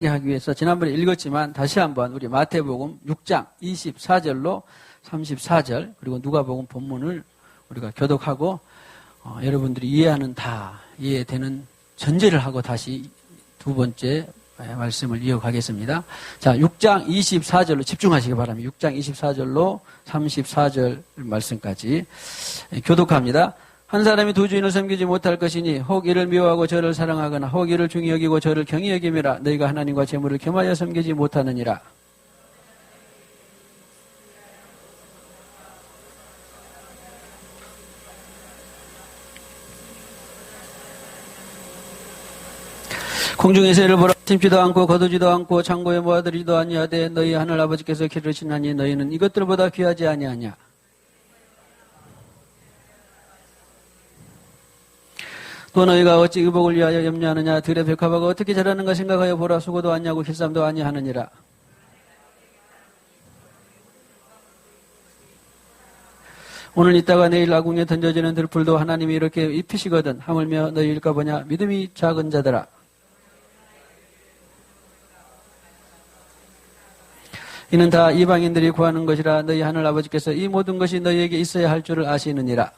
하기 위해서 지난번에 읽었지만 다시 한번 우리 마태복음 6장 24절로 34절 그리고 누가복음 본문을 우리가 교독하고 여러분들이 이해하는 다 이해되는 전제를 하고 다시 두 번째 말씀을 이어가겠습니다. 자, 6장 24절로 집중하시기 바랍니다. 6장 24절로 34절 말씀까지 교독합니다. 한 사람이 두 주인을 섬기지 못할 것이니 혹 이를 미워하고 저를 사랑하거나 혹 이를 중히 여기고 저를 경히 여김이라. 너희가 하나님과 재물을 겸하여 섬기지 못하느니라. 공중의 새를 보라. 심지도 않고 거두지도 않고 창고에 모아들이지도 아니하되 너희 하늘 아버지께서 기르시나니 너희는 이것들보다 귀하지 아니하냐. 또 너희가 어찌 의복을 위하여 염려하느냐. 들의 백합화가 어떻게 자라는가 생각하여 보라. 수고도 아니하고 길쌈도 아니하느니라. 오늘 있다가 내일 아궁에 던져지는 들풀도 하나님이 이렇게 입히시거든. 하물며 너희일까 보냐. 믿음이 작은 자들아. 이는 다 이방인들이 구하는 것이라. 너희 하늘 아버지께서 이 모든 것이 너희에게 있어야 할 줄을 아시느니라.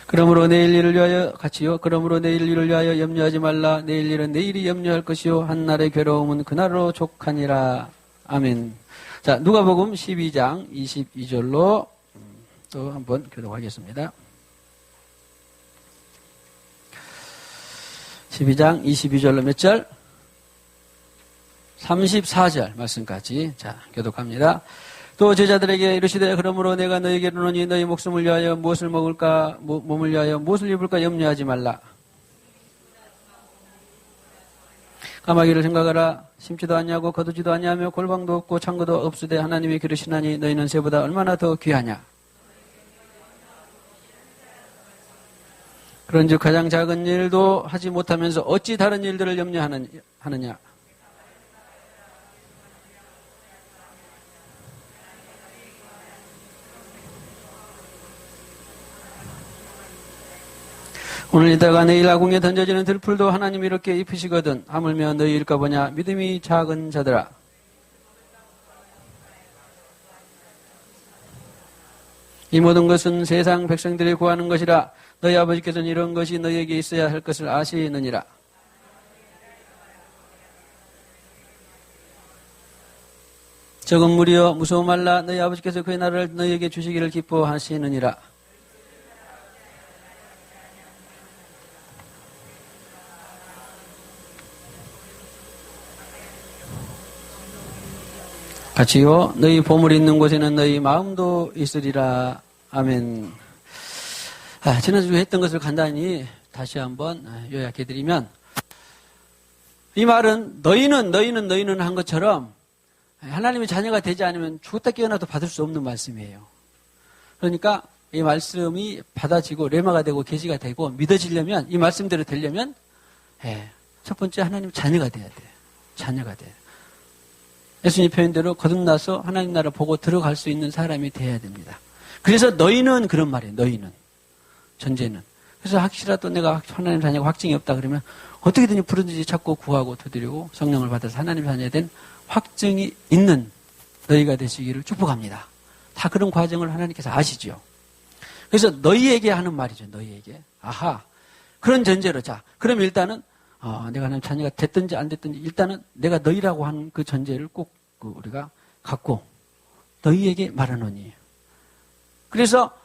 그러므로 내일 일을 위하여 같이요. 그러므로 내일 일을 위하여 염려하지 말라. 내일 일은 내일이 염려할 것이요. 한날의 괴로움은 그날로 족하니라. 아멘. 자, 누가복음 12장 22절로 또 한번 교독하겠습니다. 12장 22절로 몇 절? 34절 말씀까지 자 교독합니다. 또 제자들에게 이르시되 그러므로 내가 너희에게 이르노니 너희 목숨을 위하여 무엇을 먹을까 몸을 위하여 무엇을 입을까 염려하지 말라. 까마귀를 생각하라. 심지도 아니하고 거두지도 아니하며 골방도 없고 창고도 없으되 하나님이 기르시나니 너희는 새보다 얼마나 더 귀하냐. 그런즉 가장 작은 일도 하지 못하면서 어찌 다른 일들을 염려하느냐. 오늘 이따가 내일 아궁에 던져지는 들풀도 하나님이 이렇게 입히시거든. 하물며 너희일까 보냐. 믿음이 작은 자들아. 이 모든 것은 세상 백성들이 구하는 것이라. 너희 아버지께서는 이런 것이 너희에게 있어야 할 것을 아시느니라. 적은 무리여 무서워 말라. 너희 아버지께서 그의 나라를 너희에게 주시기를 기뻐하시느니라. 같이요. 너희 보물이 있는 곳에는 너희 마음도 있으리라. 아멘. 지난주에 했던 것을 간단히 다시 한번 요약해드리면 이 말은 너희는 한 것처럼 하나님의 자녀가 되지 않으면 죽었다 깨어나도 받을 수 없는 말씀이에요. 그러니까 이 말씀이 받아지고 레마가 되고 계시가 되고 믿어지려면 이 말씀대로 되려면 첫 번째 하나님 자녀가 돼야 돼요. 자녀가 돼요. 예수님 표현대로 거듭나서 하나님 나라 보고 들어갈 수 있는 사람이 돼야 됩니다. 그래서 너희는 그런 말이에요. 너희는. 전제는. 그래서 혹시라도 내가 하나님 자녀가 확증이 없다 그러면 어떻게든지 부르든지 찾고 구하고 두드리고 성령을 받아서 하나님 자녀에 된 확증이 있는 너희가 되시기를 축복합니다. 다 그런 과정을 하나님께서 아시죠. 그래서 너희에게 하는 말이죠. 너희에게. 아하. 그런 전제로 자. 그럼 일단은 내가 하나님 자녀가 됐든지 안 됐든지 일단은 내가 너희라고 하는 그 전제를 꼭 우리가 갖고 너희에게 말하노니. 그래서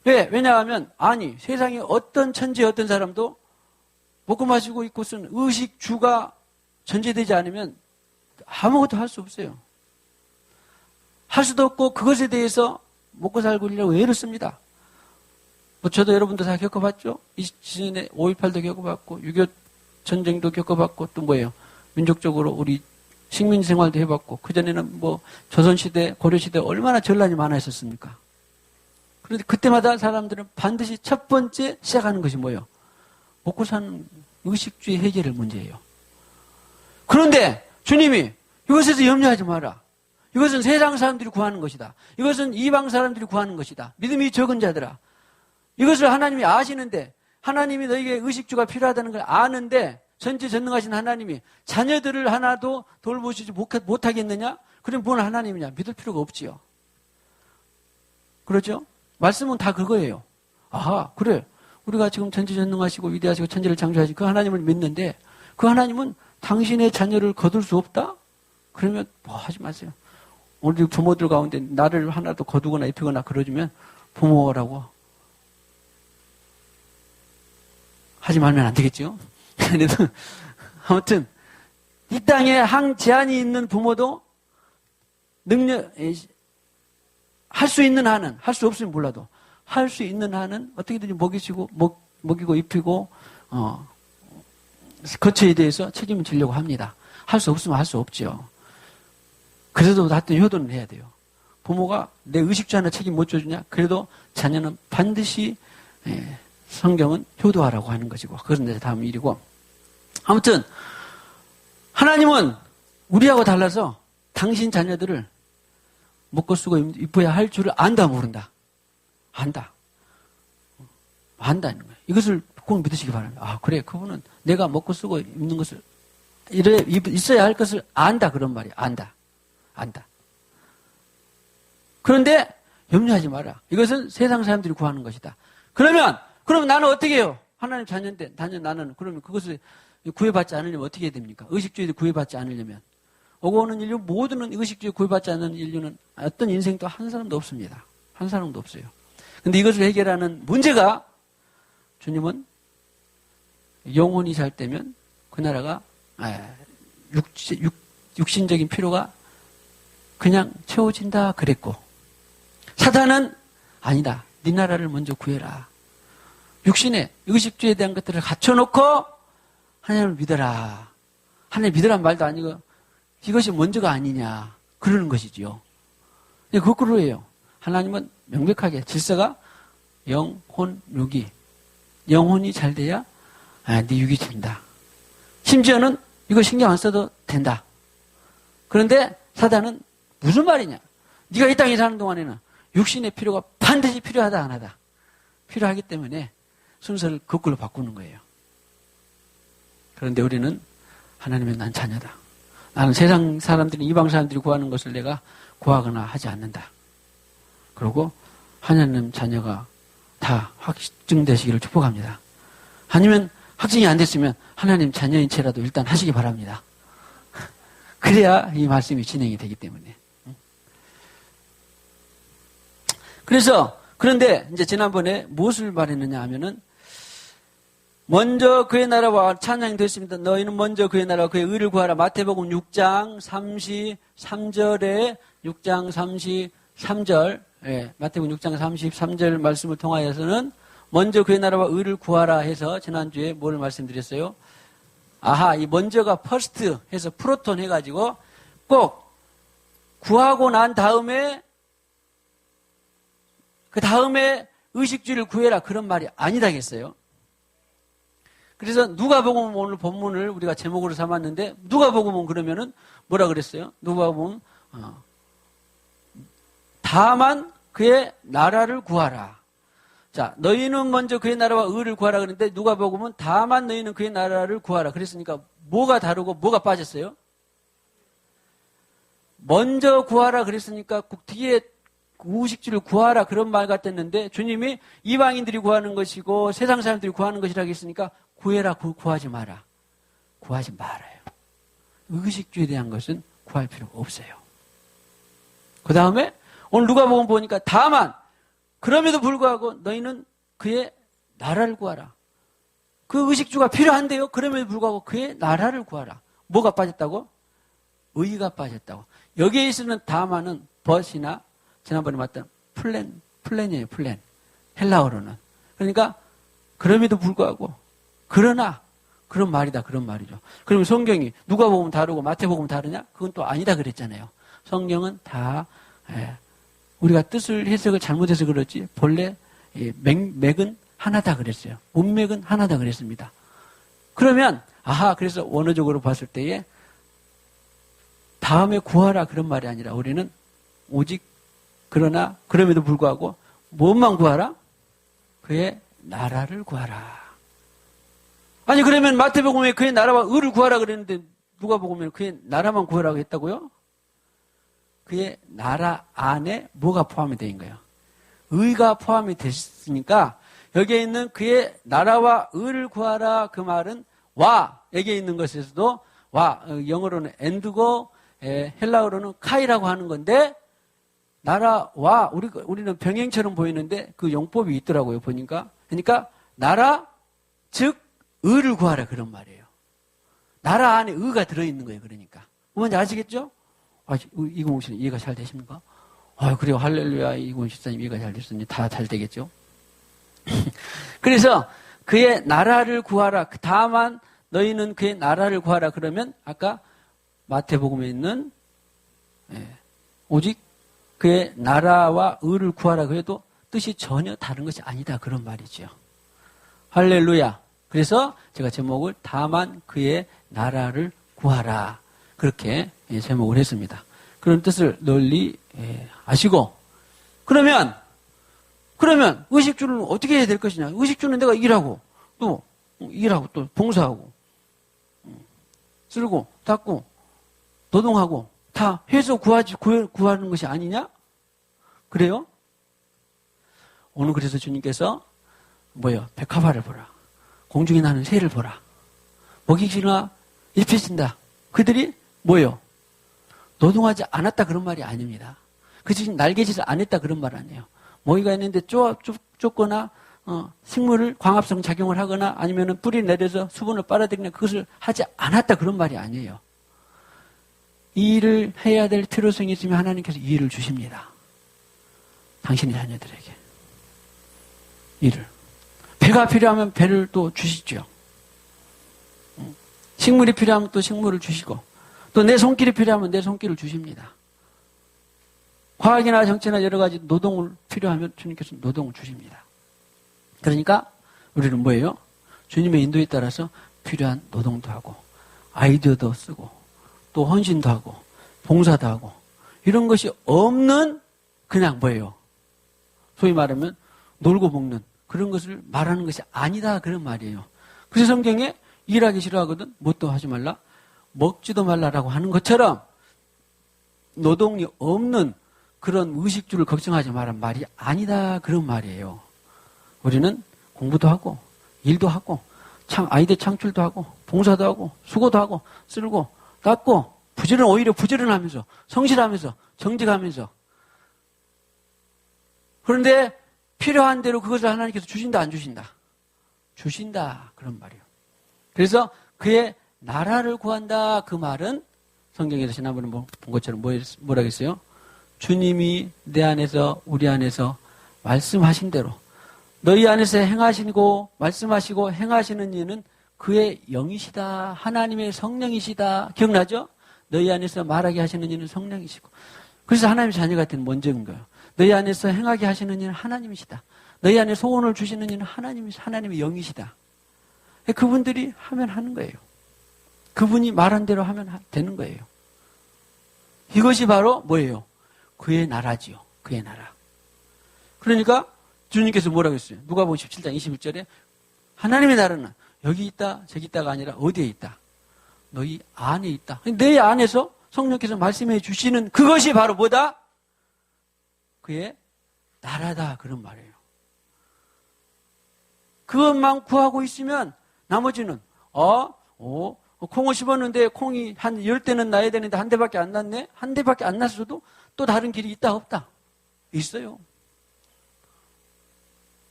왜냐하면 아니 세상에 어떤 천재 어떤 사람도 먹고 마시고 있고 쓴 의식 주가 전제되지 않으면 아무것도 할 수 없어요. 할 수도 없고 그것에 대해서 먹고 살고 있려고 애를 씁니다. 저도 여러분도 다 겪어봤죠. 20년에 5.18도 겪어봤고 6.25 전쟁도 겪어봤고 또 뭐예요? 민족적으로 우리 식민 생활도 해봤고 그전에는 뭐 조선시대 고려시대 얼마나 전란이 많아 있었습니까? 그런데 그때마다 사람들은 반드시 첫 번째 시작하는 것이 뭐예요? 먹고 사는 의식주의 해결의 문제예요. 그런데 주님이 이것에서 염려하지 마라. 이것은 세상 사람들이 구하는 것이다. 이것은 이방 사람들이 구하는 것이다. 믿음이 적은 자들아. 이것을 하나님이 아시는데 하나님이 너에게 의식주가 필요하다는 걸 아는데 전지전능하신 하나님이 자녀들을 하나도 돌보시지 못하겠느냐? 그럼 뭔 하나님이냐? 믿을 필요가 없지요. 그렇죠? 말씀은 다 그거예요. 아하, 그래. 우리가 지금 전지전능하시고 위대하시고 천지를 창조하시고 그 하나님을 믿는데 그 하나님은 당신의 자녀를 거둘 수 없다? 그러면 뭐 하지 마세요. 오늘 부모들 가운데 나를 하나도 거두거나 입히거나 그러주면 부모라고 하지 말면 안 되겠죠. 그래도 아무튼 이 땅에 제한이 있는 부모도 할 수 있는 한은, 할 수 없으면 몰라도 할 수 있는 한은 어떻게든지 먹이고 입히고 거처에 대해서 책임을 지려고 합니다. 할 수 없으면 할 수 없죠. 그래도 하여튼 효도는 해야 돼요. 부모가 내 의식주 하나 책임 못 져주냐? 그래도 자녀는 반드시 성경은 효도하라고 하는 것이고 그것은 이제 다음 일이고 아무튼 하나님은 우리하고 달라서 당신 자녀들을 먹고 쓰고 입어야 할 줄을 안다 모른다. 안다는 거예요. 이것을 꼭 믿으시기 바랍니다. 아 그래 그분은 내가 먹고 쓰고 입는 것을 있어야 할 것을 안다 그런 말이에요. 안다. 그런데 염려하지 마라. 이것은 세상 사람들이 구하는 것이다. 그러면 나는 어떻게 해요? 하나님 자녀인데 나는 그러면 그것을 구해받지 않으려면 어떻게 해야 됩니까? 의식주의도 구해받지 않으려면 오고 오는 인류 모두는 의식주의 구해받지 않는 인류는 어떤 인생도 한 사람도 없습니다. 한 사람도 없어요. 근데 이것을 해결하는 문제가 주님은 영혼이 잘 되면 그 나라가 육신적인 필요가 그냥 채워진다 그랬고 사단은 아니다. 네 나라를 먼저 구해라. 육신의 의식주의에 대한 것들을 갖춰놓고 하나님을 믿어라. 하나님 믿으란 말도 아니고 이것이 먼저가 아니냐 그러는 것이지요. 거꾸로 해요. 하나님은 명백하게 질서가 영혼, 육이 영혼이 잘 돼야 네 육이 된다. 심지어는 이거 신경 안 써도 된다. 그런데 사단은 무슨 말이냐? 네가 이 땅에 사는 동안에는 육신의 필요가 반드시 필요하다 안 하다. 필요하기 때문에 순서를 거꾸로 바꾸는 거예요. 그런데 우리는 하나님의 난 자녀다. 나는 세상 사람들이 이방 사람들이 구하는 것을 내가 구하거나 하지 않는다. 그리고 하나님 자녀가 다 확증되시기를 축복합니다. 아니면 확증이 안 됐으면 하나님 자녀인 채라도 일단 하시기 바랍니다. 그래야 이 말씀이 진행이 되기 때문에. 그런데 이제 지난번에 무엇을 말했느냐 하면은 먼저 그의 나라와 찬양이 됐습니다. 너희는 먼저 그의 나라와 그의 의를 구하라. 마태복음 6장 33절에 6장 33절 마태복음 6장 33절 말씀을 통하여서는 먼저 그의 나라와 의를 구하라 해서 지난주에 뭘 말씀드렸어요? 아하, 이 먼저가 퍼스트 해서 프로톤 해가지고 꼭 구하고 난 다음에 그 다음에 의식주를 구해라 그런 말이 아니다겠어요. 그래서 누가복음 오늘 본문을 우리가 제목으로 삼았는데 누가복음은 그러면은 뭐라 그랬어요? 누가복음 다만 그의 나라를 구하라. 자, 너희는 먼저 그의 나라와 의를 구하라 그랬는데 누가복음은 다만 너희는 그의 나라를 구하라. 그랬으니까 뭐가 다르고 뭐가 빠졌어요? 먼저 구하라 그랬으니까 뒤에 의식주를 구하라 그런 말 같았는데 주님이 이방인들이 구하는 것이고 세상 사람들이 구하는 것이라고 했으니까 구해라 구하지 마라. 구하지 말아요. 의식주에 대한 것은 구할 필요가 없어요. 그 다음에 오늘 누가복음 보니까 다만 그럼에도 불구하고 너희는 그의 나라를 구하라. 그 의식주가 필요한데요. 그럼에도 불구하고 그의 나라를 구하라. 뭐가 빠졌다고? 의가 빠졌다고. 여기에 있는 다만은 벗이나 지난번에 봤던 플랜이에요. 플랜. 헬라어로는. 그러니까 그럼에도 불구하고 그러나 그런 말이다. 그런 말이죠. 그러면 성경이 누가복음 다르고 마태복음 다르냐? 그건 또 아니다 그랬잖아요. 성경은 다 우리가 뜻을 해석을 잘못해서 그렇지 본래 맥은 하나다 그랬어요. 문맥은 하나다 그랬습니다. 그러면 그래서 원어적으로 봤을 때에 다음에 구하라 그런 말이 아니라 우리는 오직 그러나 그럼에도 불구하고 무엇만 구하라? 그의 나라를 구하라. 아니 그러면 마태복음에 그의 나라와 의를 구하라 그랬는데 누가복음에 그의 나라만 구하라고 했다고요? 그의 나라 안에 뭐가 포함이 되어 있는 거예요? 의가 포함이 됐으니까 여기에 있는 그의 나라와 의를 구하라 그 말은 와 여기에 있는 것에서도 와 영어로는 and고 헬라어로는 카이라고 하는 건데 나라와 우리는 병행처럼 보이는데 그 용법이 있더라고요 보니까. 그러니까 나라 즉 의를 구하라 그런 말이에요. 나라 안에 의가 들어있는 거예요. 그러니까 뭔지 아시겠죠? 이공식 씨는 이해가 잘 되십니까? 그래요. 할렐루야. 이공식 씨님 이해가 잘 됐으니 다 잘 되겠죠? 그래서 그의 나라를 구하라. 다만 너희는 그의 나라를 구하라. 그러면 아까 마태복음에 있는 오직 그의 나라와 의를 구하라. 그래도 뜻이 전혀 다른 것이 아니다. 그런 말이죠. 할렐루야. 그래서 제가 제목을 다만 그의 나라를 구하라. 그렇게 제목을 했습니다. 그런 뜻을 널리 아시고 그러면 의식주는 어떻게 해야 될 것이냐. 의식주는 내가 일하고 또 봉사하고 쓸고 닦고 노동하고 다 해서 구하는 것이 아니냐? 그래요? 오늘 그래서 주님께서 백합화를 보라. 공중에 나는 새를 보라. 먹이기나 입히신다. 그들이 노동하지 않았다 그런 말이 아닙니다. 그들이 날개짓을 안 했다 그런 말 아니에요. 먹이가 있는데 쫓거나 식물을 광합성 작용을 하거나 아니면 뿌리 내려서 수분을 빨아들이나 그것을 하지 않았다 그런 말이 아니에요. 이 일을 해야 될 필요성이 있으면 하나님께서 이 일을 주십니다. 당신의 자녀들에게. 일을. 배가 필요하면 배를 또 주시죠. 식물이 필요하면 또 식물을 주시고 또 내 손길이 필요하면 내 손길을 주십니다. 과학이나 정치나 여러 가지 노동을 필요하면 주님께서 노동을 주십니다. 그러니까 우리는 뭐예요? 주님의 인도에 따라서 필요한 노동도 하고 아이디어도 쓰고 또 헌신도 하고 봉사도 하고 이런 것이 없는 그냥 소위 말하면 놀고 먹는 그런 것을 말하는 것이 아니다 그런 말이에요. 그래서 성경에 일하기 싫어하거든 뭣도 하지 말라 먹지도 말라라고 하는 것처럼 노동이 없는 그런 의식주를 걱정하지 말란 말이 아니다 그런 말이에요. 우리는 공부도 하고 일도 하고 아이디어 창출도 하고 봉사도 하고 수고도 하고 쓸고 닦고 오히려 부지런하면서 성실하면서 정직하면서 그런데 필요한 대로 그것을 하나님께서 주신다 안 주신다? 주신다 그런 말이에요. 그래서 그의 나라를 구한다 그 말은 성경에서 지난번에 본 것처럼 뭐라 했어요? 주님이 내 안에서 우리 안에서 말씀하신 대로 너희 안에서 행하시고 말씀하시고 행하시는 이는 그의 영이시다. 하나님의 성령이시다. 기억나죠? 너희 안에서 말하게 하시는 이는 성령이시고 그래서 하나님의 자녀가 된 먼저인 거예요. 너희 안에서 행하게 하시는 이는 하나님이시다. 너희 안에 소원을 주시는 이는 하나님의 영이시다. 그분들이 하면 하는 거예요. 그분이 말한 대로 하면 되는 거예요. 이것이 바로 뭐예요? 그의 나라지요. 그의 나라. 그러니까 주님께서 뭐라고 했어요? 누가복음 17장 21절에 하나님의 나라는 여기 있다 저기 있다가 아니라 어디에 있다? 너희 안에 있다. 내 안에서 성령께서 말씀해 주시는 그것이 바로 뭐다? 그의 나라다 그런 말이에요. 그것만 구하고 있으면 나머지는 콩을 심었는데 콩이 한 10대는 나야 되는데 한 대밖에 안 났네? 한 대밖에 안 났어도 또 다른 길이 있다 없다? 있어요.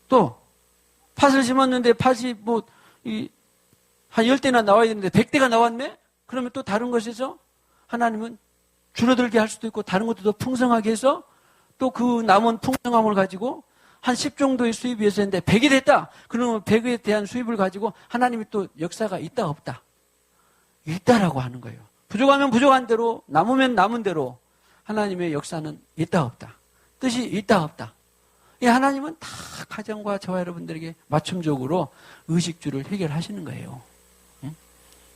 또 팥을 심었는데 팥이 한 10대나 나와야 되는데 100대가 나왔네? 그러면 또 다른 것에서 하나님은 줄어들게 할 수도 있고 다른 것도 더 풍성하게 해서 또 그 남은 풍성함을 가지고 한 10 정도의 수입이 있었는데 100이 됐다. 그러면 100에 대한 수입을 가지고 하나님이 또 역사가 있다 없다? 있다라고 하는 거예요. 부족하면 부족한 대로 남으면 남은 대로 하나님의 역사는 있다 없다. 뜻이 있다 없다. 이 하나님은 다 가정과 저와 여러분들에게 맞춤적으로 의식주를 해결하시는 거예요.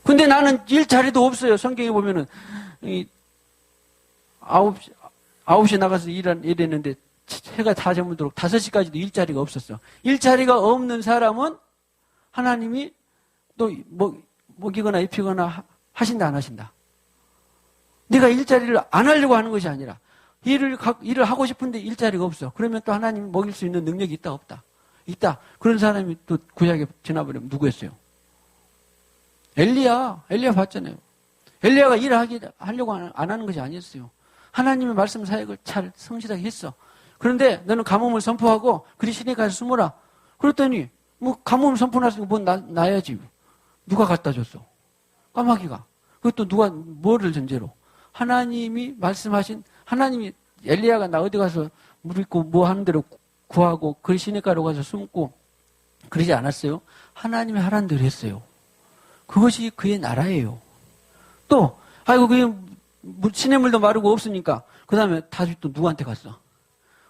근데 나는 일자리도 없어요. 성경에 보면은 9시 나가서 일했는데 해가 다 저물도록 5시까지도 일자리가 없었어. 일자리가 없는 사람은 하나님이 또 먹이거나 입히거나 하신다 안 하신다? 네가 일자리를 안 하려고 하는 것이 아니라 일을 하고 싶은데 일자리가 없어. 그러면 또 하나님 먹일 수 있는 능력이 있다 없다? 있다. 그런 사람이 또 구약에 지나버리면 누구였어요? 엘리야 봤잖아요. 엘리야가 하려고 안 하는 것이 아니었어요. 하나님의 말씀 사역을 잘 성실하게 했어. 그런데 너는 가뭄을 선포하고 그리 시내 가서 숨어라. 그랬더니 가뭄을 선포했으니까 나야지. 누가 갖다 줬어? 까마귀가. 그것도 누가 뭐를 전제로? 하나님이 말씀하신 하나님이 엘리야가 나 어디 가서 물 있고 뭐 하는 대로 구하고 그리 시내가로 가서 숨고 그러지 않았어요. 하나님이 하라는 대로 했어요. 그것이 그의 나라예요. 또 그게 시냇물도 마르고 없으니까 그 다음에 다윗도 누구한테 갔어?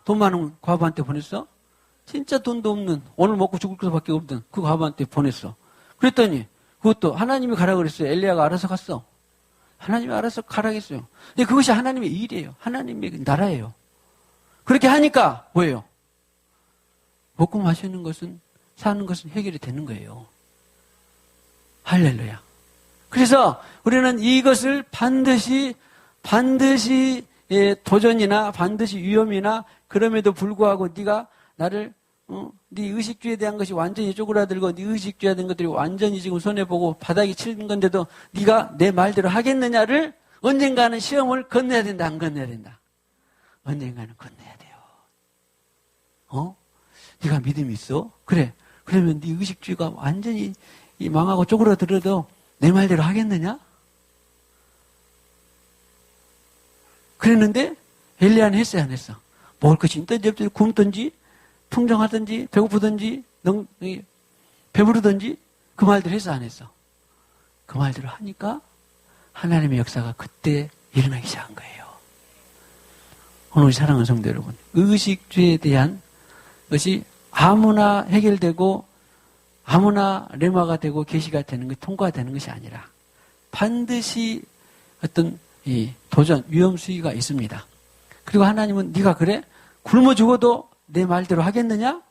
돈 많은 과부한테 보냈어? 진짜 돈도 없는 오늘 먹고 죽을 것밖에 없던 그 과부한테 보냈어. 그랬더니 그것도 하나님이 가라 그랬어요. 엘리야가 알아서 갔어. 하나님이 알아서 가라겠어요. 근데 그것이 하나님의 일이에요. 하나님의 나라예요. 그렇게 하니까 뭐예요? 먹고 마시는 것은 사는 것은 해결이 되는 거예요. 할렐루야. 그래서 우리는 이것을 반드시 도전이나 반드시 위험이나 그럼에도 불구하고 네가 나를 네 의식주의에 대한 것이 완전히 쪼그라들고 네 의식주의에 대한 것들이 완전히 지금 손해보고 바닥이 치는 건데도 네가 내 말대로 하겠느냐를 언젠가는 시험을 건너야 된다 안 건너야 된다? 언젠가는 건너야 돼요. 네가 믿음이 있어? 그래. 그러면 네 의식주의가 완전히 망하고 쪼그라들어도 내 말대로 하겠느냐? 그랬는데 엘리야는 했어야 안 했어? 먹을 것이 있든지 없든지 굶든지 풍정하든지 배고프든지 배부르든지 그 말대로 했어 안 했어? 그 말대로 하니까 하나님의 역사가 그때 일어나기 시작한 거예요. 오늘 사랑하는 성도 여러분, 의식주에 대한 것이 아무나 해결되고 아무나 레마가 되고 계시가 되는 것, 통과되는 것이 아니라 반드시 어떤 이 도전, 위험 수위가 있습니다. 그리고 하나님은 네가 그래? 굶어 죽어도 내 말대로 하겠느냐?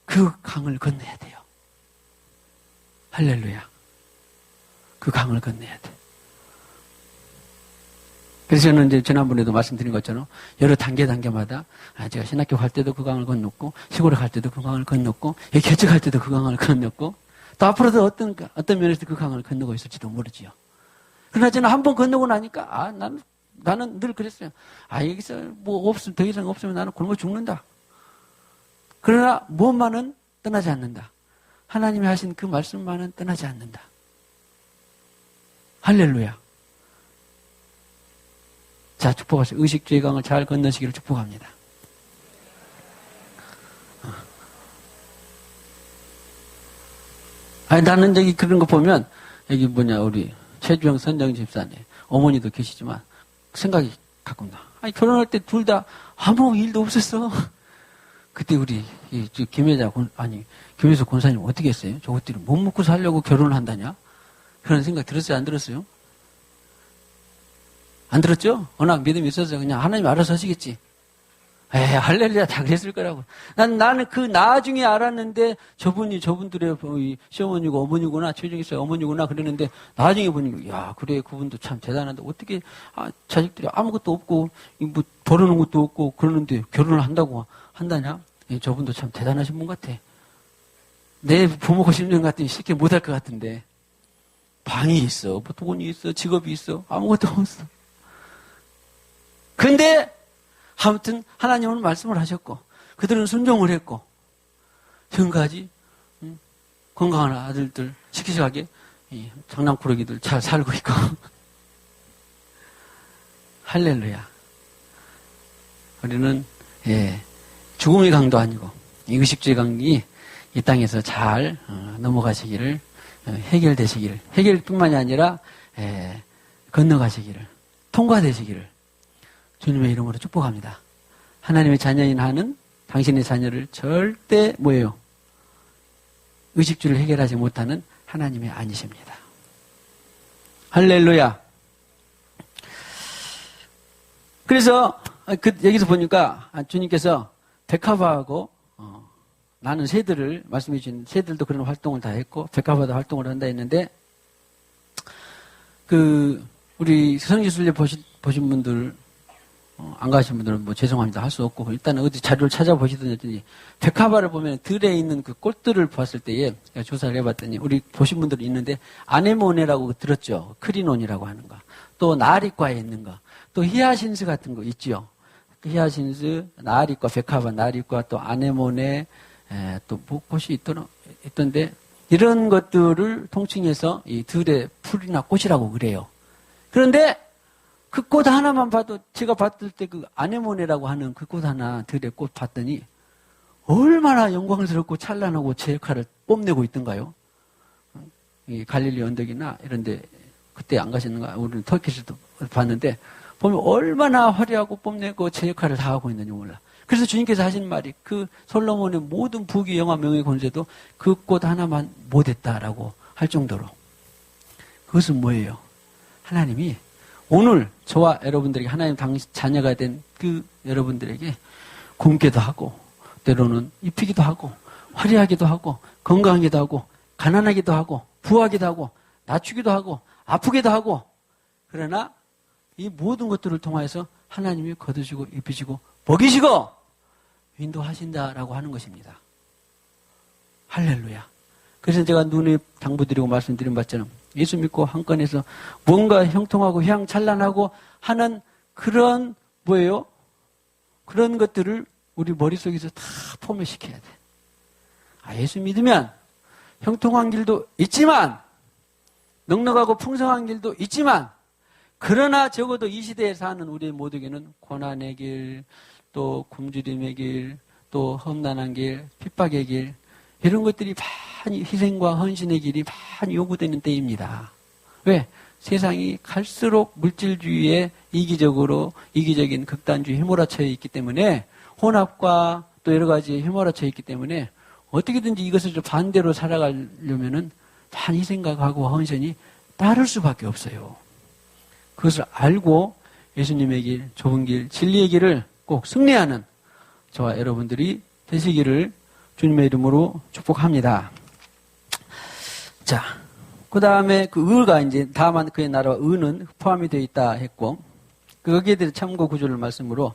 그 강을 건너야 돼요. 할렐루야. 그 강을 건너야 돼. 그래서 저는 이제 지난번에도 말씀드린 것처럼 여러 단계마다 제가 신학교 갈 때도 그 강을 건넜고 시골에 갈 때도 그 강을 건넜고 개척할 때도 그 강을 건넜고 또 앞으로도 어떤 면에서 그 강을 건너고 있을지도 모르지요. 그러나 저는 한 번 건너고 나니까 나는 늘 그랬어요. 여기서 더 이상 없으면 나는 굶어 죽는다. 그러나 무엇만은 떠나지 않는다. 하나님이 하신 그 말씀만은 떠나지 않는다. 할렐루야. 자, 축복하세요. 의식주의 강을 잘 건너시기를 축복합니다. 나는 저기 그런 거 보면, 여기 우리 최주영 선정 집사님, 어머니도 계시지만, 생각이 가끔 나. 결혼할 때 둘 다 아무 일도 없었어. 그때 우리, 김혜수 권사님 어떻게 했어요? 저것들이 못 먹고 살려고 결혼을 한다냐? 그런 생각 들었어요? 안 들었어요? 안 들었죠? 워낙 믿음이 있어서 그냥 하나님 알아서 하시겠지. 할렐루야, 다 그랬을 거라고. 나는 그 나중에 알았는데 저분들의 시어머니고 어머니구나, 최정희 어머니구나 그러는데 나중에 보니까, 그래, 그분도 참 대단한데 어떻게, 자식들이 아무것도 없고, 벌어놓은 것도 없고 그러는데 결혼을 한다냐? 저분도 참 대단하신 분 같아. 내 부모가 10년 같더니 쉽게 못할 것 같은데. 방이 있어, 돈이 있어, 직업이 있어, 아무것도 없어. 근데 아무튼 하나님은 말씀을 하셨고 그들은 순종을 했고 지금까지 건강한 아들들 씩씩하게 장난꾸러기들 잘 살고 있고 할렐루야. 우리는 죽음의 강도 아니고 의식주의 강이 이 땅에서 잘 넘어가시기를 해결되시기를 해결뿐만이 아니라 건너가시기를 통과되시기를 주님의 이름으로 축복합니다. 하나님의 자녀인 하는 당신의 자녀를 절대 뭐예요? 의식주를 해결하지 못하는 하나님이 아니십니다. 할렐루야. 그래서 여기서 보니까 주님께서 백합화하고 많은 새들을 말씀해 주신 새들도 그런 활동을 다 했고 백합화도 활동을 한다 했는데 우리 성지순례 보신 분들 안 가신 분들은 뭐 죄송합니다 할 수 없고 일단 어디 자료를 찾아보시더니 백합화를 보면 들에 있는 그 꽃들을 봤을 때에 조사를 해봤더니 우리 보신 분들이 있는데 아네모네라고 들었죠. 크리논이라고 하는 거. 또 나리과에 있는 거. 또 히아신스 같은 거 있죠. 히아신스, 나리과, 백합화, 나리과, 또 아네모네, 또 뭐 꽃이 있던데 이런 것들을 통칭해서 이 들의 풀이나 꽃이라고 그래요. 그런데 그 꽃 하나만 봐도 제가 봤을 때 그 아네모네라고 하는 그 꽃 하나 들의 꽃 봤더니 얼마나 영광스럽고 찬란하고 제 역할을 뽐내고 있던가요? 이 갈릴리 언덕이나 이런데 그때 안 가셨는가? 우리는 터키에서도 봤는데 보면 얼마나 화려하고 뽐내고 제 역할을 다 하고 있는지 몰라. 그래서 주님께서 하신 말이 그 솔로몬의 모든 부귀 영화 명예 권세도 그 꽃 하나만 못했다라고 할 정도로 그것은 뭐예요? 하나님이 오늘 저와 여러분들에게 하나님 당신 자녀가 된 그 여러분들에게 굶기도 하고 때로는 입히기도 하고 화려하기도 하고 건강하기도 하고 가난하기도 하고 부하기도 하고 낮추기도 하고 아프기도 하고 그러나 이 모든 것들을 통하여서 하나님이 거두시고 입히시고 먹이시고 인도하신다라고 하는 것입니다. 할렐루야. 그래서 제가 눈에 당부드리고 말씀드린 바처럼 예수 믿고 한 건에서 뭔가 형통하고 향찬란하고 하는 그런 뭐예요? 그런 것들을 우리 머릿속에서 다 포맷시켜야 돼. 예수 믿으면 형통한 길도 있지만 넉넉하고 풍성한 길도 있지만 그러나 적어도 이 시대에 사는 우리 모두에게는 고난의 길, 또 굶주림의 길, 또 험난한 길, 핍박의 길 이런 것들이 많이 희생과 헌신의 길이 많이 요구되는 때입니다. 왜? 세상이 갈수록 물질주의에 이기적인 극단주의 휘몰아쳐 있기 때문에 혼합과 또 여러 가지 휘몰아쳐 있기 때문에 어떻게든지 이것을 좀 반대로 살아가려면은 많이 생각하고 헌신이 따를 수밖에 없어요. 그것을 알고 예수님의 길, 좁은 길, 진리의 길을 꼭 승리하는 저와 여러분들이 되시기를 주님의 이름으로 축복합니다. 자, 그 다음에 그 의가 이제 다만 그의 나라와 의는 포함이 되어 있다 했고, 거기에 대해서 참고 구조를 말씀으로,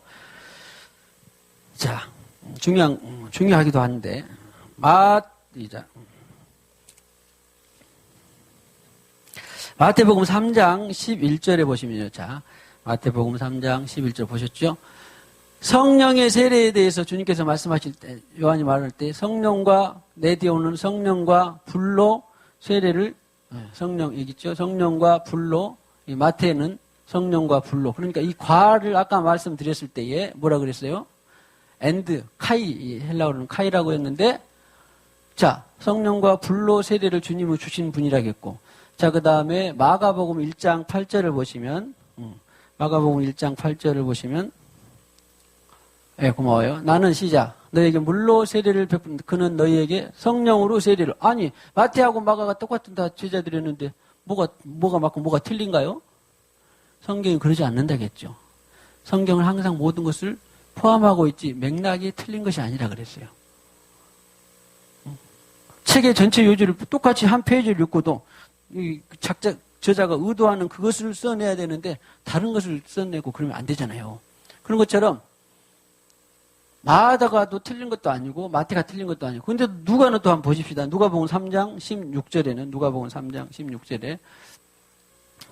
자, 중요하기도 한데, 마태복음 3장 11절에 보시면요. 자, 마태복음 3장 11절 보셨죠? 성령의 세례에 대해서 주님께서 말씀하실 때, 요한이 말할 때 성령과 내 뒤에 오는 성령과 불로 세례를 성령 얘기죠. 성령과 불로 이 마태는 성령과 불로 그러니까 이 과를 아까 말씀드렸을 때에 뭐라 그랬어요? 엔드 카이 헬라어로는 카이라고 했는데 자 성령과 불로 세례를 주님은 주신 분이라겠고 자 그 다음에 마가복음 1장 8절을 보시면 마가복음 1장 8절을 보시면 고마워요. 나는 시작. 너에게 물로 세례를 베푼 그는 너희에게 성령으로 세례를. 아니 마태하고 마가가 똑같은 다 제자들이었는데 뭐가 맞고 뭐가 틀린가요? 성경이 그러지 않는다겠죠. 성경은 항상 모든 것을 포함하고 있지 맥락이 틀린 것이 아니라 그랬어요. 책의 전체 요지를 똑같이 한 페이지를 읽고도 이 저자가 의도하는 그것을 써내야 되는데 다른 것을 써내고 그러면 안 되잖아요. 그런 것처럼 마다가도 틀린 것도 아니고 마태가 틀린 것도 아니고 근데 누가는 또 한번 보십시다. 누가복음 3장 16절에는 누가복음 3장 16절에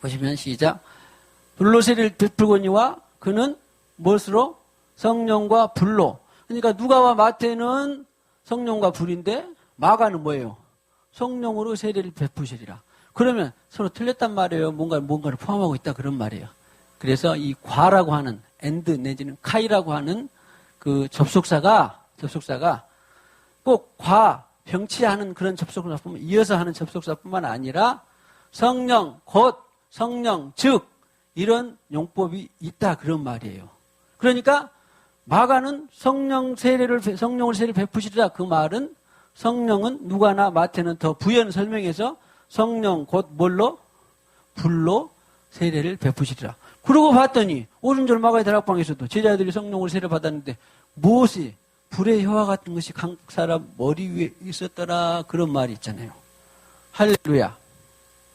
보시면 시작 불로 세례를 베풀거니와 그는 무엇으로? 성령과 불로. 그러니까 누가와 마태는 성령과 불인데 마가는 뭐예요? 성령으로 세례를 베푸시리라. 그러면 서로 틀렸단 말이에요. 뭔가를 포함하고 있다 그런 말이에요. 그래서 이 과라고 하는 엔드 내지는 카이라고 하는 그 접속사가 꼭 과, 병치하는 그런 접속사뿐만 이어서 하는 접속사뿐만 아니라 성령, 곧 성령, 즉 이런 용법이 있다 그런 말이에요. 그러니까 마가는 성령을 세례를 베푸시리라 그 말은 성령은 누가나 마태는 더 부연 설명해서 성령 곧 뭘로? 불로 세례를 베푸시리라. 그러고 봤더니 오순절 마가의 다락방에서도 제자들이 성령을 세례 받았는데 무엇이 불의 혀와 같은 것이 각 사람 머리 위에 있었더라. 그런 말이 있잖아요. 할렐루야.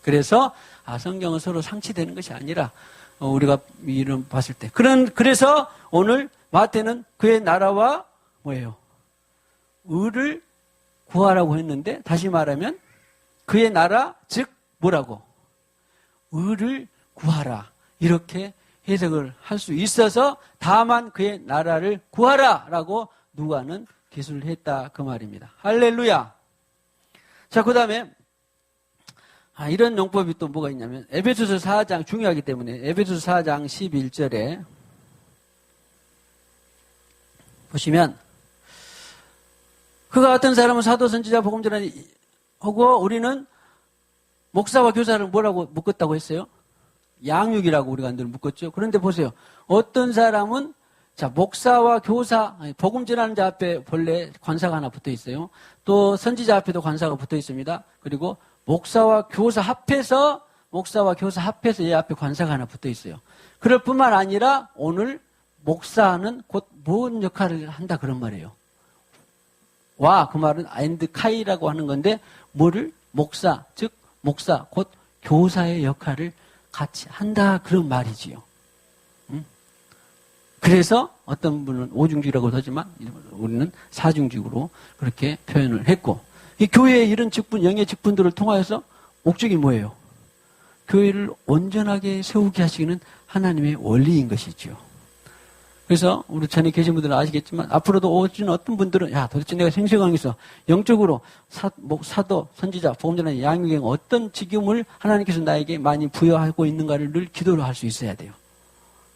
그래서 성경은 서로 상치되는 것이 아니라 우리가 이런 봤을 때 그래서 오늘 마태는 그의 나라와 뭐예요? 의를 구하라고 했는데 다시 말하면 그의 나라 즉 뭐라고? 의를 구하라. 이렇게 해석을 할 수 있어서 다만 그의 나라를 구하라라고 누가는 기술을 했다 그 말입니다. 할렐루야. 자, 그 다음에 이런 용법이 또 뭐가 있냐면 에베소서 4장 중요하기 때문에 에베소서 4장 11절에 보시면 그가 어떤 사람은 사도 선지자 복음전환 하고 우리는 목사와 교사를 뭐라고 묶었다고 했어요? 양육이라고 우리가 늘 묶었죠. 그런데 보세요. 어떤 사람은 목사와 교사, 복음 전하는 자 앞에 본래 관사가 하나 붙어 있어요. 또 선지자 앞에도 관사가 붙어 있습니다. 그리고 목사와 교사 합해서 얘 앞에 관사가 하나 붙어 있어요. 그럴 뿐만 아니라 오늘 목사는 곧 뭔 역할을 한다 그런 말이에요. 그 말은 and 카이라고 하는 건데 뭐를? 목사, 즉 목사 곧 교사의 역할을 같이 한다 그런 말이지요. 그래서 어떤 분은 오중직이라고 하지만 우리는 사중직으로 그렇게 표현을 했고 이 교회의 이런 직분, 영의 직분들을 통하여서 목적이 뭐예요? 교회를 온전하게 세우게 하시는 하나님의 원리인 것이죠. 그래서 우리 전에 계신 분들은 아시겠지만 앞으로도 오시는 어떤 분들은 도대체 내가 생생강에서 영적으로 사도, 선지자, 복음전환, 양육의 어떤 직임을 하나님께서 나에게 많이 부여하고 있는가를 늘 기도를 할 수 있어야 돼요.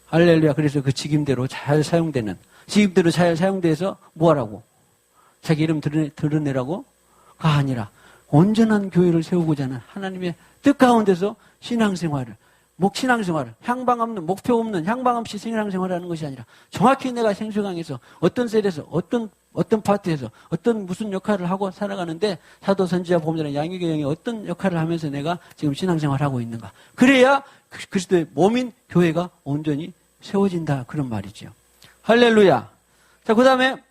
할렐루야. 그래서 그 직임대로 잘 사용돼서 뭐하라고? 자기 이름 드러내라고? 가 아니라 온전한 교회를 세우고자 하는 하나님의 뜻 가운데서 신앙생활을 향방 없는, 목표 없는 향방 없이 신앙생활을 하는 것이 아니라 정확히 내가 생수강에서 어떤 셀에서 어떤 파트에서 무슨 역할을 하고 살아가는데 사도 선지자 복음전환 양육의 영이 어떤 역할을 하면서 내가 지금 신앙생활을 하고 있는가. 그래야 그리스도의 몸인 교회가 온전히 세워진다 그런 말이죠. 할렐루야. 자, 그 다음에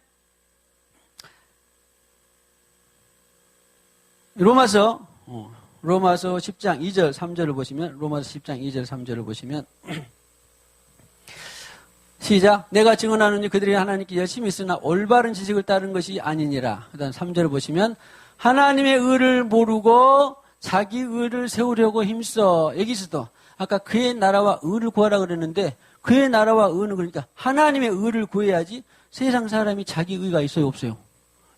로마서 10장 2절 3절을 보시면 로마서 10장 2절 3절을 보시면 시작. 내가 증언하노니 그들이 하나님께 열심히 있으나 올바른 지식을 따른 것이 아니니라. 그 다음 3절을 보시면 하나님의 의를 모르고 자기 의를 세우려고 힘써. 여기서도 아까 그의 나라와 의를 구하라 그랬는데 그의 나라와 의는 그러니까 하나님의 의를 구해야지 세상 사람이 자기 의가 있어요 없어요?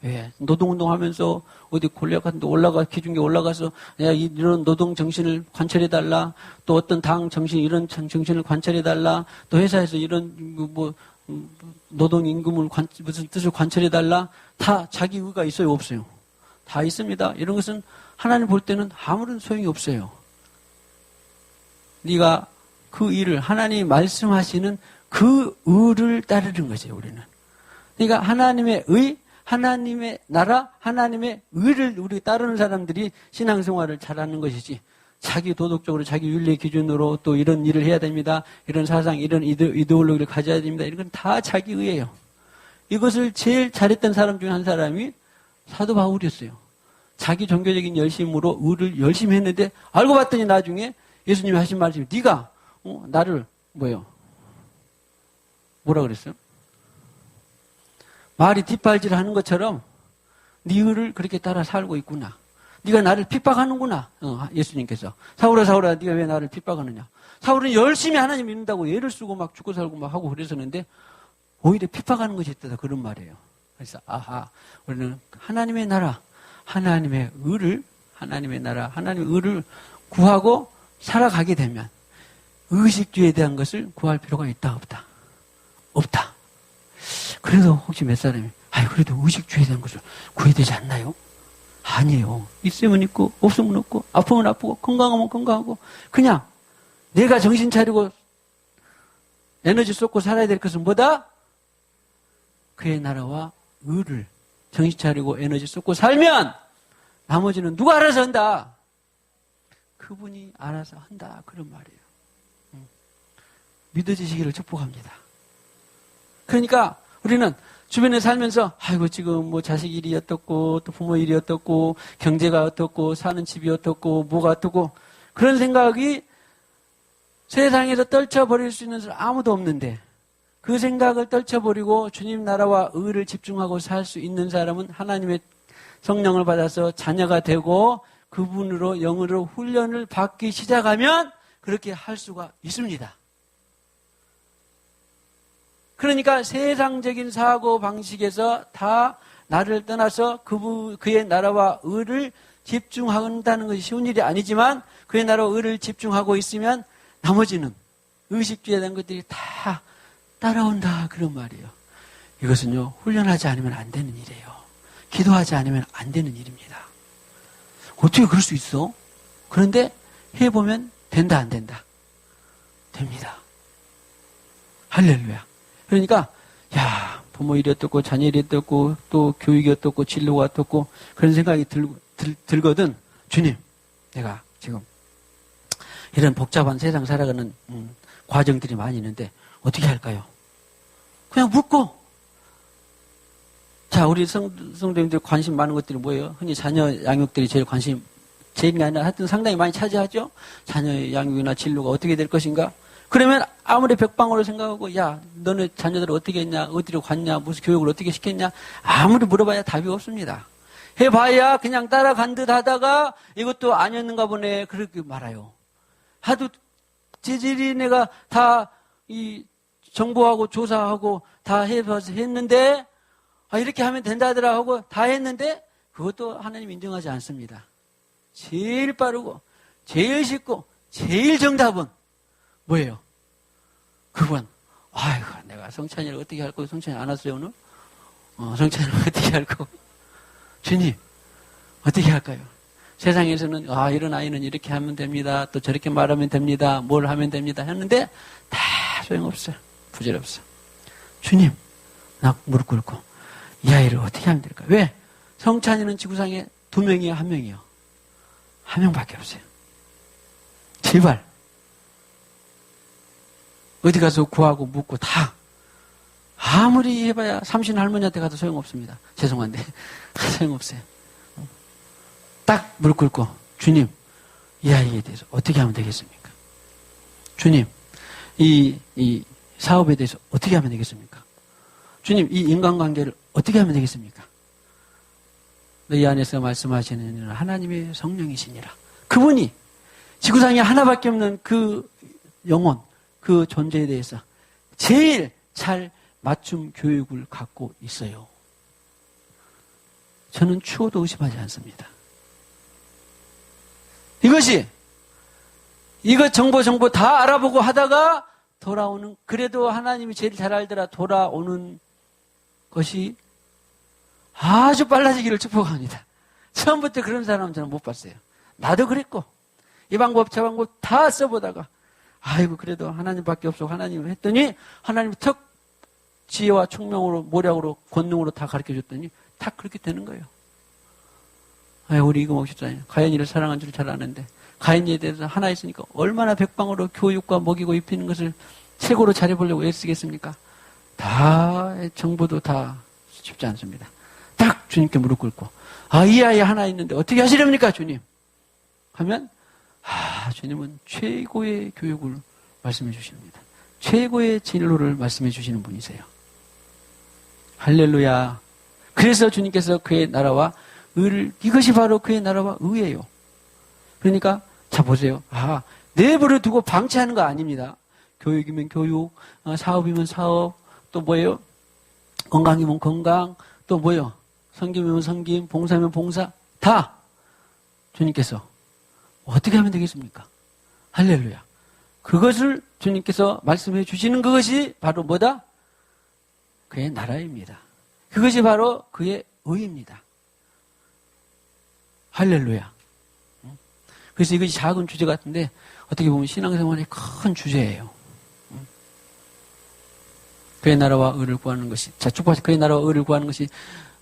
예, 노동운동 하면서 어디 골리앗 같은 데 기중에 올라가서 야, 이런 노동 정신을 관철해달라. 또 어떤 당 정신, 이런 정신을 관철해달라. 또 회사에서 이런 노동 임금을 무슨 뜻을 관철해달라. 다 자기 의가 있어요 없어요? 다 있습니다. 이런 것은 하나님 볼 때는 아무런 소용이 없어요. 네가 그 일을 하나님이 말씀하시는 그 의를 따르는 거죠 우리는. 그러니까 하나님의 의, 하나님의 나라, 하나님의 의를 우리 따르는 사람들이 신앙생활을 잘하는 것이지 자기 도덕적으로 자기 윤리의 기준으로 또 이런 일을 해야 됩니다. 이런 사상, 이런 이데올로기를 가져야 됩니다. 이런 건 다 자기 의예요. 이것을 제일 잘했던 사람 중에 한 사람이 사도 바울이었어요. 자기 종교적인 열심으로 의를 열심히 했는데 알고 봤더니 나중에 예수님이 하신 말씀이 네가 나를 뭐라 그랬어요? 말이 뒷발질하는 것처럼 네 의를 그렇게 따라 살고 있구나. 네가 나를 핍박하는구나. 예수님께서 사울아 네가 왜 나를 핍박하느냐. 사울은 열심히 하나님 믿는다고 애를 쓰고 막 죽고 살고 막 하고 그랬었는데 오히려 핍박하는 것이 있다 그런 말이에요. 그래서 우리는 하나님의 나라, 하나님의 나라, 하나님의 의를 구하고 살아가게 되면 의식주에 대한 것을 구할 필요가 있다 없다. 그래도 혹시 몇 사람이 그래도 의식주에 대한 것을 구해야 되지 않나요? 아니에요. 있으면 있고 없으면 없고 아프면 아프고 건강하면 건강하고 그냥 내가 정신 차리고 에너지 쏟고 살아야 될 것은 뭐다? 그의 나라와 의를 정신 차리고 에너지 쏟고 살면 나머지는 누가 알아서 한다? 그분이 알아서 한다 그런 말이에요. 믿어지시기를 축복합니다. 그러니까 우리는 주변에 살면서 아이고 지금 뭐 자식 일이 어떻고 또 부모 일이 어떻고 경제가 어떻고 사는 집이 어떻고 뭐가 어떻고 그런 생각이 세상에서 떨쳐버릴 수 있는 사람 아무도 없는데 그 생각을 떨쳐버리고 주님 나라와 의를 집중하고 살 수 있는 사람은 하나님의 성령을 받아서 자녀가 되고 그분으로 영으로 훈련을 받기 시작하면 그렇게 할 수가 있습니다. 그러니까 세상적인 사고 방식에서 다 나를 떠나서 그의 나라와 의를 집중한다는 것이 쉬운 일이 아니지만 그의 나라와 의를 집중하고 있으면 나머지는 의식주의에 대한 것들이 다 따라온다 그런 말이에요. 이것은요 훈련하지 않으면 안 되는 일이에요. 기도하지 않으면 안 되는 일입니다. 어떻게 그럴 수 있어? 그런데 해보면 된다 안 된다? 됩니다. 할렐루야. 그러니까 야 부모 일이 어떻고 자녀 일이 어떻고 또 교육이 어떻고 진로가 어떻고 그런 생각이 들거든. 주님 내가 지금 이런 복잡한 세상 살아가는 과정들이 많이 있는데 어떻게 할까요? 그냥 묻고 자 우리 성도님들 관심 많은 것들이 뭐예요? 흔히 자녀 양육들이 제일이 아니라 하여튼 상당히 많이 차지하죠? 자녀 양육이나 진로가 어떻게 될 것인가? 그러면 아무리 백방으로 생각하고 야 너네 자녀들 어떻게 했냐 어디로 갔냐 무슨 교육을 어떻게 시켰냐 아무리 물어봐야 답이 없습니다. 해봐야 그냥 따라간 듯 하다가 이것도 아니었는가 보네 그렇게 말아요. 하도 재질이 내가 다 이 정보하고 조사하고 다 해봐서 했는데 이렇게 하면 된다더라 하고 다 했는데 그것도 하나님 인정하지 않습니다. 제일 빠르고 제일 쉽고 제일 정답은 뭐예요? 그건 아이고 내가 성찬이를 어떻게 할 거고 성찬이 안 왔어요 오늘? 성찬이를 어떻게 할 거고 주님 어떻게 할까요? 세상에서는 이런 아이는 이렇게 하면 됩니다. 또 저렇게 말하면 됩니다. 뭘 하면 됩니다. 했는데 다 소용없어요. 부질없어. 주님 나 무릎 꿇고 이 아이를 어떻게 하면 될까요? 왜? 성찬이는 지구상에 2명이에요? 1명이요? 1명밖에 없어요. 제발 어디 가서 구하고 묻고 다 아무리 해봐야 삼신 할머니한테 가도 소용없습니다. 죄송한데 소용없어요. 딱 무릎 꿇고 주님 이 아이에 대해서 어떻게 하면 되겠습니까? 주님 이 사업에 대해서 어떻게 하면 되겠습니까? 주님 이 인간관계를 어떻게 하면 되겠습니까? 너희 안에서 말씀하시는 하나님의 성령이시니라. 그분이 지구상에 하나밖에 없는 그 영혼 그 존재에 대해서 제일 잘 맞춤 교육을 갖고 있어요. 저는 추호도 의심하지 않습니다. 이것 정보 다 알아보고 하다가 돌아오는 그래도 하나님이 제일 잘 알더라 돌아오는 것이 아주 빨라지기를 축복합니다. 처음부터 그런 사람은 저는 못 봤어요. 나도 그랬고 이 방법 저 방법 다 써보다가 아이고 그래도 하나님밖에 없어 하나님을 했더니 하나님이 턱 지혜와 총명으로 모략으로 권능으로 다 가르쳐줬더니 다 그렇게 되는 거예요. 우리 이거 몫이잖아요. 가인이를 사랑한 줄 잘 아는데 가인이에 대해서 하나 있으니까 얼마나 백방으로 교육과 먹이고 입히는 것을 최고로 잘해보려고 애쓰겠습니까? 다 정보도 다 쉽지 않습니다. 딱 주님께 무릎 꿇고 이 아이 하나 있는데 어떻게 하시렵니까 주님? 하면 주님은 최고의 교육을 말씀해 주십니다. 최고의 진로를 말씀해 주시는 분이세요. 할렐루야. 그래서 주님께서 그의 나라와 의를 이것이 바로 그의 나라와 의예요. 그러니까 자 보세요. 내버려 두고 방치하는 거 아닙니다. 교육이면 교육, 사업이면 사업, 또 뭐예요? 건강이면 건강, 또 뭐예요? 섬김이면 섬김, 봉사면 봉사, 다 주님께서 어떻게 하면 되겠습니까? 할렐루야. 그것을 주님께서 말씀해 주시는 그것이 바로 뭐다? 그의 나라입니다. 그것이 바로 그의 의입니다. 할렐루야. 그래서 이것이 작은 주제 같은데 어떻게 보면 신앙생활의 큰 주제예요. 그의 나라와 의를 구하는 것이 축복하시 그의 나라와 의를 구하는 것이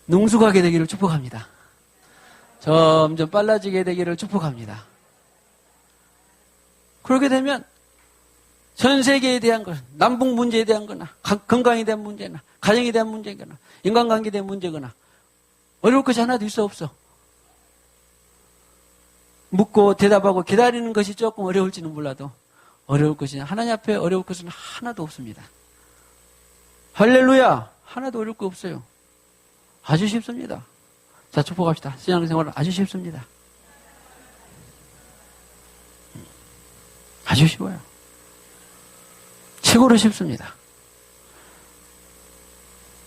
능숙하게 되기를 축복합니다. 점점 빨라지게 되기를 축복합니다. 그렇게 되면 전 세계에 대한 것, 남북 문제에 대한 거나, 건강에 대한 문제나, 가정에 대한 문제거나, 인간관계에 대한 문제거나, 어려울 것이 하나도 있어 없어. 묻고 대답하고 기다리는 것이 조금 어려울지는 몰라도, 어려울 것이, 하나님 앞에 어려울 것은 하나도 없습니다. 할렐루야! 하나도 어려울 거 없어요. 아주 쉽습니다. 자, 축복합시다. 신앙생활은 아주 쉽습니다. 아주 쉬워요. 최고로 쉽습니다.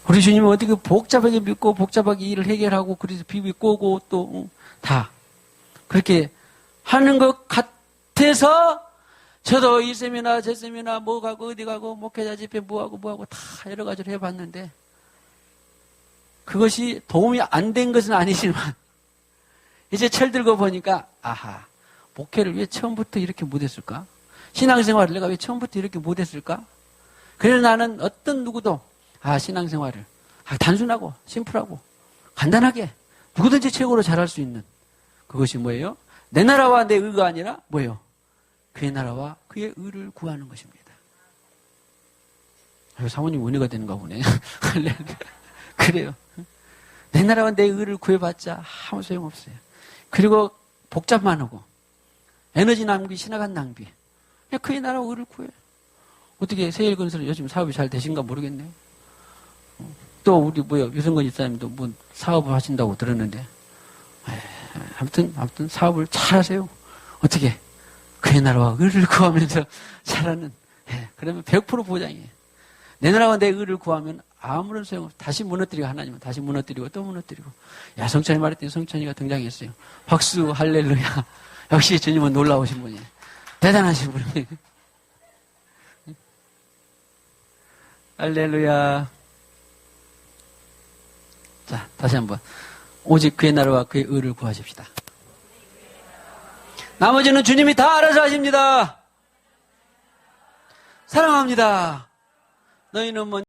우리 주님은 어떻게 복잡하게 믿고 복잡하게 일을 해결하고 그래서 비비 꼬고 또 다 그렇게 하는 것 같아서 저도 이 셈이나 저 셈이나 뭐 가고 어디 가고 목회자 집회 뭐하고 다 여러 가지로 해봤는데 그것이 도움이 안 된 것은 아니지만 이제 철들고 보니까 아하 목회를 왜 처음부터 이렇게 못했을까? 신앙생활을 내가 왜 처음부터 이렇게 못했을까? 그래서 나는 어떤 누구도 신앙생활을 단순하고 심플하고 간단하게 누구든지 최고로 잘할 수 있는 그것이 뭐예요? 내 나라와 내 의가 아니라 뭐예요? 그의 나라와 그의 의를 구하는 것입니다. 사모님 은혜가 되는가 보네. 그래요. 내 나라와 내 의를 구해봤자 아무 소용없어요. 그리고 복잡만 하고 에너지 낭비, 신화간 낭비. 그냥 그의 나라와 의를 구해요. 어떻게 세일건설은 요즘 사업이 잘 되신가 모르겠네요. 또 우리 유성건 집사님도 뭐 사업을 하신다고 들었는데 아무튼 사업을 잘 하세요. 어떻게 그의 나라와 의를 구하면서 잘하는 그러면 100% 보장이에요. 내 나라와 내 의를 구하면 아무런 소용없어. 다시 무너뜨리고 하나님은 다시 무너뜨리고 또 무너뜨리고. 야 성찬이 말했더니 성찬이가 등장했어요. 박수 할렐루야. 역시 주님은 놀라우신 분이에요. 대단하신 분이에요. 할렐루야. 자, 다시 한번. 오직 그의 나라와 그의 의를 구하십시다. 나머지는 주님이 다 알아서 하십니다. 사랑합니다. 너희는 뭐